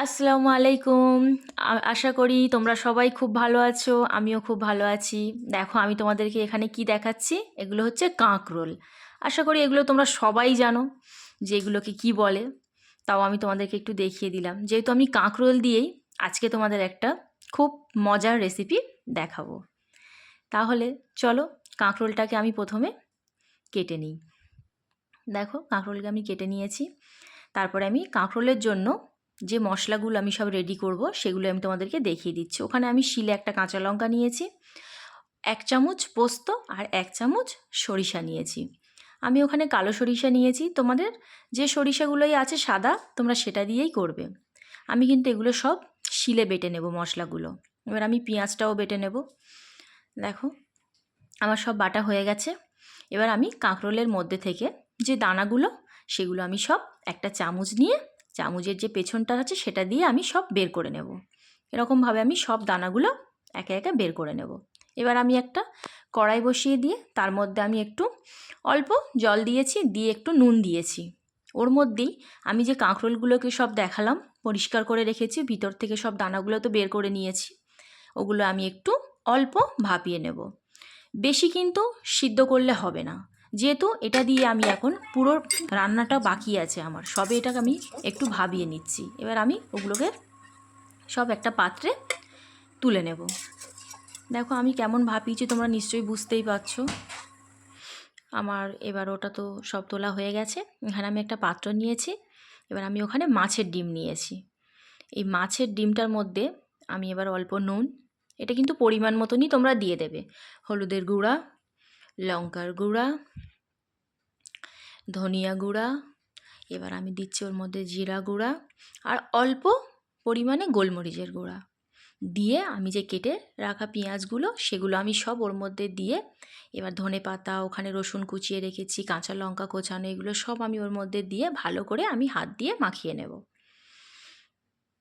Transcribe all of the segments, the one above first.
আসসালামু আলাইকুম। আশা করি তোমরা সবাই খুব ভালো আছো। আমিও খুব ভালো আছি। দেখো আমি তোমাদেরকে এখানে কি দেখাচ্ছি, এগুলো হচ্ছে কাঁকরোল। আশা করি এগুলো তোমরা সবাই জানো যে এগুলোকে কী বলে। তাও আমি তোমাদেরকে একটু দেখিয়ে দিলাম, যেহেতু আমি কাঁকরোল দিয়েই আজকে তোমাদের একটা খুব মজার রেসিপি দেখাবো। তাহলে চলো কাঁকরোলটাকে আমি প্রথমে কেটে নিই। দেখো কাঁকরোলকে আমি কেটে নিয়েছি। তারপরে আমি কাঁকরোলের জন্য যে মশলাগুলো আমি সব রেডি করব সেগুলো আমি তোমাদেরকে দেখিয়ে দিচ্ছি। ওখানে আমি শিলে একটা কাঁচা লঙ্কা নিয়েছি, 1 চামচ পোস্ত আর 1 চামচ সরিষা নিয়েছি। আমি ওখানে কালো সরিষা নিয়েছি, তোমাদের যে সরিষাগুলোই আছে সাদা তোমরা সেটা দিয়েই করবে। আমি কিন্তু এগুলো সব শিলে বেটে নেব মশলাগুলো। এবার আমি পেঁয়াজটাও বেটে নেব। দেখো আমার সব বাটা হয়ে গেছে। এবার আমি কাঁকরোলের মধ্যে থেকে যে দানাগুলো সেগুলো আমি সব একটা চামচ নিয়ে, চামচের যে পেছনটা আছে সেটা দিয়ে আমি সব বের করে নেব। এরকমভাবে আমি সব দানাগুলো একে একে বের করে নেব। এবার আমি একটা কড়াই বসিয়ে দিয়ে তার মধ্যে আমি একটু অল্প জল দিয়েছি, দিয়ে একটু নুন দিয়েছি। ওর মধ্যেই আমি যে কাঁকরোলগুলোকে সব দেখালাম পরিষ্কার করে রেখেছি, ভিতর থেকে সব দানাগুলো তো বের করে নিয়েছি, ওগুলো আমি একটু অল্প ভাপিয়ে নেব। বেশি কিন্তু সিদ্ধ করলে হবে না, যেহেতু এটা দিয়ে আমি এখন পুরো রান্নাটা বাকি আছে আমার, সবে এটাকে আমি একটু ভাবিয়ে নিচ্ছি। এবার আমি ওগুলোকে সব একটা পাত্রে তুলে নেব। দেখো আমি কেমন ভাপিয়েছি তোমরা নিশ্চয়ই বুঝতেই পারছো। আমার এবার ওটা তো সব তোলা হয়ে গেছে। এখানে আমি একটা পাত্র নিয়েছি। এবার আমি ওখানে মাছের ডিম নিয়েছি। এই মাছের ডিমটার মধ্যে আমি এবার অল্প নুন, এটা কিন্তু পরিমাণ মতনই তোমরা দিয়ে দেবে, হলুদের গুঁড়া, লঙ্কার গুঁড়া, ধনিয়া গুঁড়া, এবার আমি দিচ্ছি ওর মধ্যে জিরা গুঁড়া আর অল্প পরিমাণে গোলমরিচের গুঁড়া দিয়ে আমি যে কেটে রাখা পেঁয়াজগুলো সেগুলো আমি সব ওর মধ্যে দিয়ে, এবার ধনে পাতা, ওখানে রসুন কুচিয়ে রেখেছি, কাঁচা লঙ্কা কোচানো, এগুলো সব আমি ওর মধ্যে দিয়ে ভালো করে আমি হাত দিয়ে মাখিয়ে নেব।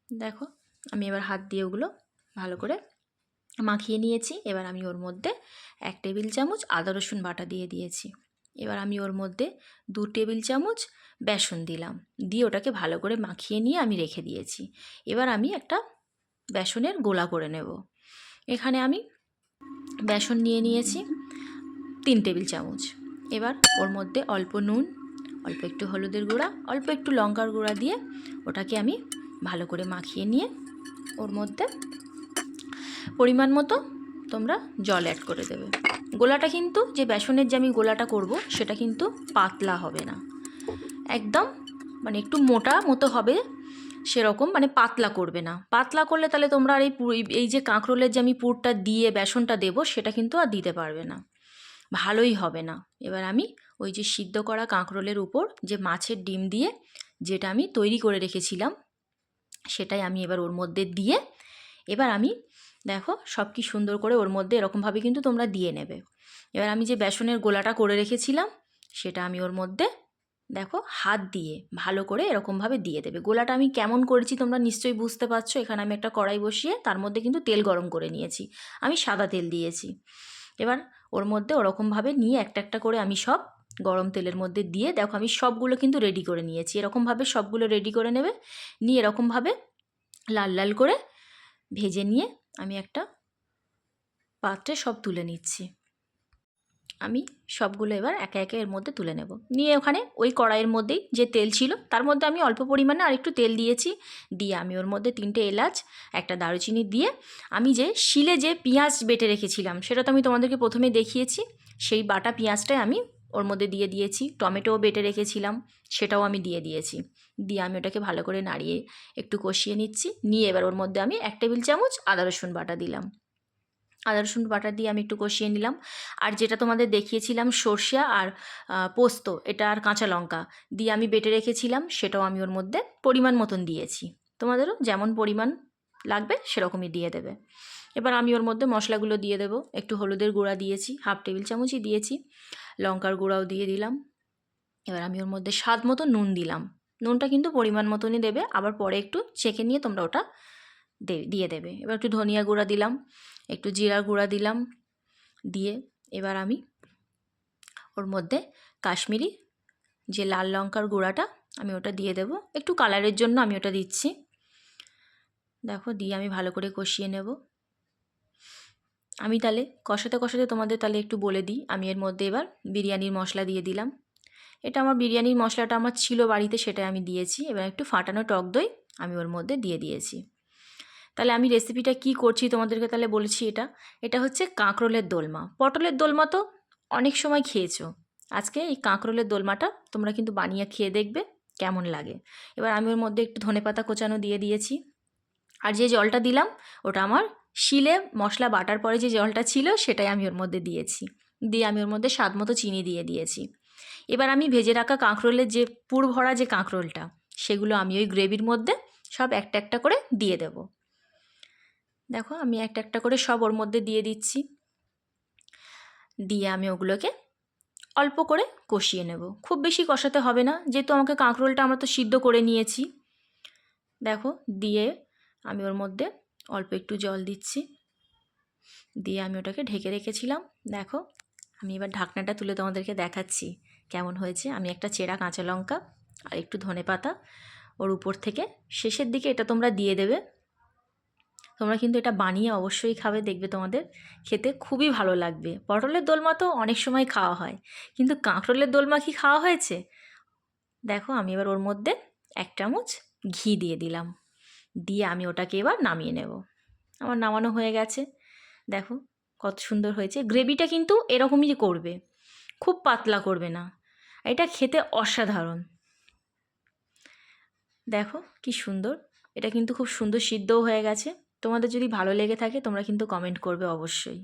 দেখো আমি এবার হাত দিয়ে ওগুলো ভালো করে মাখিয়ে নিয়েছি। এবার আমি ওর মধ্যে 1 টেবিল চামচ আদা রসুন বাটা দিয়ে দিয়েছি। এবার আমি ওর মধ্যে 2 টেবিল চামচ বেসন দিলাম, দিয়ে ওটাকে ভালো করে মাখিয়ে নিয়ে আমি রেখে দিয়েছি। এবার আমি একটা বেসনের গোলা করে নেব। এখানে আমি বেসন নিয়ে নিয়েছি 3 টেবিল চামচ। এবার ওর মধ্যে অল্প নুন, অল্প একটু হলুদের গুঁড়া, অল্প একটু লঙ্কার গুঁড়া দিয়ে ওটাকে আমি ভালো করে মাখিয়ে নিয়ে ওর মধ্যে পরিমাণ মতো তোমরা জল অ্যাড করে দেবে। গোলাটা কিন্তু যে বেসনের যে আমি গোলাটা করব সেটা কিন্তু পাতলা হবে না, একদম মানে একটু মোটা মতো হবে সেরকম, মানে পাতলা করবে না। পাতলা করলে তাহলে তোমরা আর এই যে কাঁকরোলের যে আমি পুরটা দিয়ে বেসনটা দেবো সেটা কিন্তু আর দিতে পারবে না, ভালোই হবে না। এবার আমি ওই যে সিদ্ধ করা কাঁকরোলের উপর যে মাছের ডিম দিয়ে যেটা আমি তৈরি করে রেখেছিলাম সেটাই আমি এবার ওর মধ্যে দিয়ে, এবার আমি দেখো সব কি সুন্দর করে ওর মধ্যে এরকমভাবে কিন্তু তোমরা দিয়ে নেবে। এবার আমি যে বেসনের গোলাটা করে রেখেছিলাম সেটা আমি ওর মধ্যে দেখো হাত দিয়ে ভালো করে এরকমভাবে দিয়ে দেবে। গোলাটা আমি কেমন করেছি তোমরা নিশ্চয়ই বুঝতে পারছো। এখানে আমি একটা কড়াই বসিয়ে তার মধ্যে কিন্তু তেল গরম করে নিয়েছি, আমি সাদা তেল দিয়েছি। এবার ওর মধ্যে ওরকমভাবে নিয়ে একটা একটা করে আমি সব গরম তেলের মধ্যে দিয়ে, দেখো আমি সবগুলো কিন্তু রেডি করে নিয়েছি। এরকমভাবে সবগুলো রেডি করে নেবে, নিয়ে এরকমভাবে লাল লাল করে ভেজে নিয়ে আমি একটা পাত্রে সব তুলে নিচ্ছি। আমি সবগুলো এবার একে একে এর মধ্যে তুলে নেব। নিয়ে ওখানে ওই কড়াইয়ের মধ্যেই যে তেল ছিল তার মধ্যে আমি অল্প পরিমাণে আরেকটু তেল দিয়েছি, দিয়ে আমি ওর মধ্যে 3টে এলাচ, একটা দারুচিনি দিয়ে আমি যে শিলে যে পেঁয়াজ বেটে রেখেছিলাম সেটা তো আমি তোমাদেরকে প্রথমে দেখিয়েছি, সেই বাটা পেঁয়াজটাই আমি ওর মধ্যে দিয়ে দিয়েছি। টমেটোও বেটে রেখেছিলাম সেটাও আমি দিয়ে দিয়েছি। দিয়ে আমি ওটাকে ভালো করে নাড়িয়ে একটু কষিয়ে নিচ্ছি। নিয়ে এবার ওর মধ্যে আমি 1 টেবিল চামচ আদা রসুন বাটা দিলাম। আদা রসুন বাটা দিয়ে আমি একটু কষিয়ে নিলাম। আর যেটা তোমাদের দেখিয়েছিলাম সর্ষে আর পোস্ত, এটা আর কাঁচা লঙ্কা দিয়ে আমি বেটে রেখেছিলাম সেটাও আমি ওর মধ্যে পরিমাণ মতন দিয়েছি। তোমাদেরও যেমন পরিমাণ লাগবে সেরকমই দিয়ে দেবে। এবার আমি ওর মধ্যে মশলাগুলো দিয়ে দেবো। একটু হলুদের গুঁড়া দিয়েছি, 1/2 টেবিল চামচই দিয়েছি, লঙ্কার গুঁড়াও দিয়ে দিলাম। এবার আমি ওর মধ্যে স্বাদ মতো নুন দিলাম। নুনটা কিন্তু পরিমাণ মতনই দেবে, আবার পরে একটু চেখে নিয়ে তোমরা ওটা দিয়ে দেবে। এবার একটু ধনিয়া গুঁড়া দিলাম, একটু জিরার গুঁড়া দিলাম, দিয়ে এবার আমি ওর মধ্যে কাশ্মীরি যে লাল লঙ্কার গুঁড়াটা আমি ওটা দিয়ে দেব, একটু কালারের জন্য আমি ওটা দিচ্ছি। দেখো দিয়ে আমি ভালো করে কষিয়ে নেব। আমি তাহলে কষাতে কষাতে তোমাদের তাহলে একটু বলে দিই, আমি এর মধ্যে এবার বিরিয়ানির মশলা দিয়ে দিলাম। এটা আমার বিরিয়ানির মশলাটা আমার ছিল বাড়িতে, সেটা আমি দিয়েছি। এবার একটু ফাটানো টক দই আমি ওর মধ্যে দিয়ে দিয়েছি। তাহলে আমি রেসিপিটা কি করছি তোমাদেরকে তাহলে বলেছি, এটা হচ্ছে কাঁকরোলের দোলমা। পটলের দোলমা তো অনেক সময় খেয়েছো, আজকে এই কাঁকরোলের দোলমাটা তোমরা কিন্তু বানিয়ে খেয়ে দেখবে কেমন লাগে। এবার আমি ওর মধ্যে একটু ধনেপাতা কোচানো দিয়ে দিয়েছি। আর যে জলটা দিলাম ওটা আমার শিলে মশলা বাটার পরে যে জলটা ছিল সেটাই আমি ওর মধ্যে দিয়েছি। দিয়ে আমি ওর মধ্যে স্বাদ মতো চিনি দিয়ে দিয়েছি। এবার আমি ভেজে রাখা কাঁকরোলের যে পুর ভরা যে কাঁকরোলটা, সেগুলো আমি ওই গ্রেভির মধ্যে সব একটা একটা করে দিয়ে দেব। দেখো আমি একটা একটা করে সব ওর মধ্যে দিয়ে দিচ্ছি। দিয়ে আমি ওগুলোকে অল্প করে কষিয়ে নেব, খুব বেশি কষাতে হবে না, যেহেতু আমাকে কাঁকরোলটা আমরা তো সিদ্ধ করে নিয়েছি। দেখো দিয়ে আমি ওর মধ্যে অল্প একটু জল দিচ্ছি, দিয়ে আমি ওটাকে ঢেকে রেখেছিলাম। দেখো আমি এবার ঢাকনাটা তুলে তোমাদেরকে দেখাচ্ছি কেমন হয়েছে। আমি একটা চেরা কাঁচা লঙ্কা আর একটু ধনেপাতা ওর উপর থেকে শেষের দিকে এটা তোমরা দিয়ে দেবে। তোমরা কিন্তু এটা বানিয়ে অবশ্যই খাবে, দেখবে তোমাদের খেতে খুবই ভালো লাগবে। পটলের দোলমা তো অনেক সময় খাওয়া হয়, কিন্তু কাঁকরোলের দোলমা কি খাওয়া হয়েছে? দেখো আমি এবার ওর মধ্যে 1 চামচ ঘি দিয়ে দিলাম, দিয়ে আমি ওটাকে এবার নামিয়ে নেব। আমার নামানো হয়ে গেছে। দেখো কত সুন্দর হয়েছে। গ্রেভিটা কিন্তু এরকমই করবে, খুব পাতলা করবে না, এটা খেতে অসাধারণ। দেখো কি সুন্দর, এটা কিন্তু খুব সুন্দর সিদ্ধও হয়ে গেছে। তোমাদের যদি ভালো লেগে থাকে তোমরা কিন্তু কমেন্ট করবে অবশ্যই।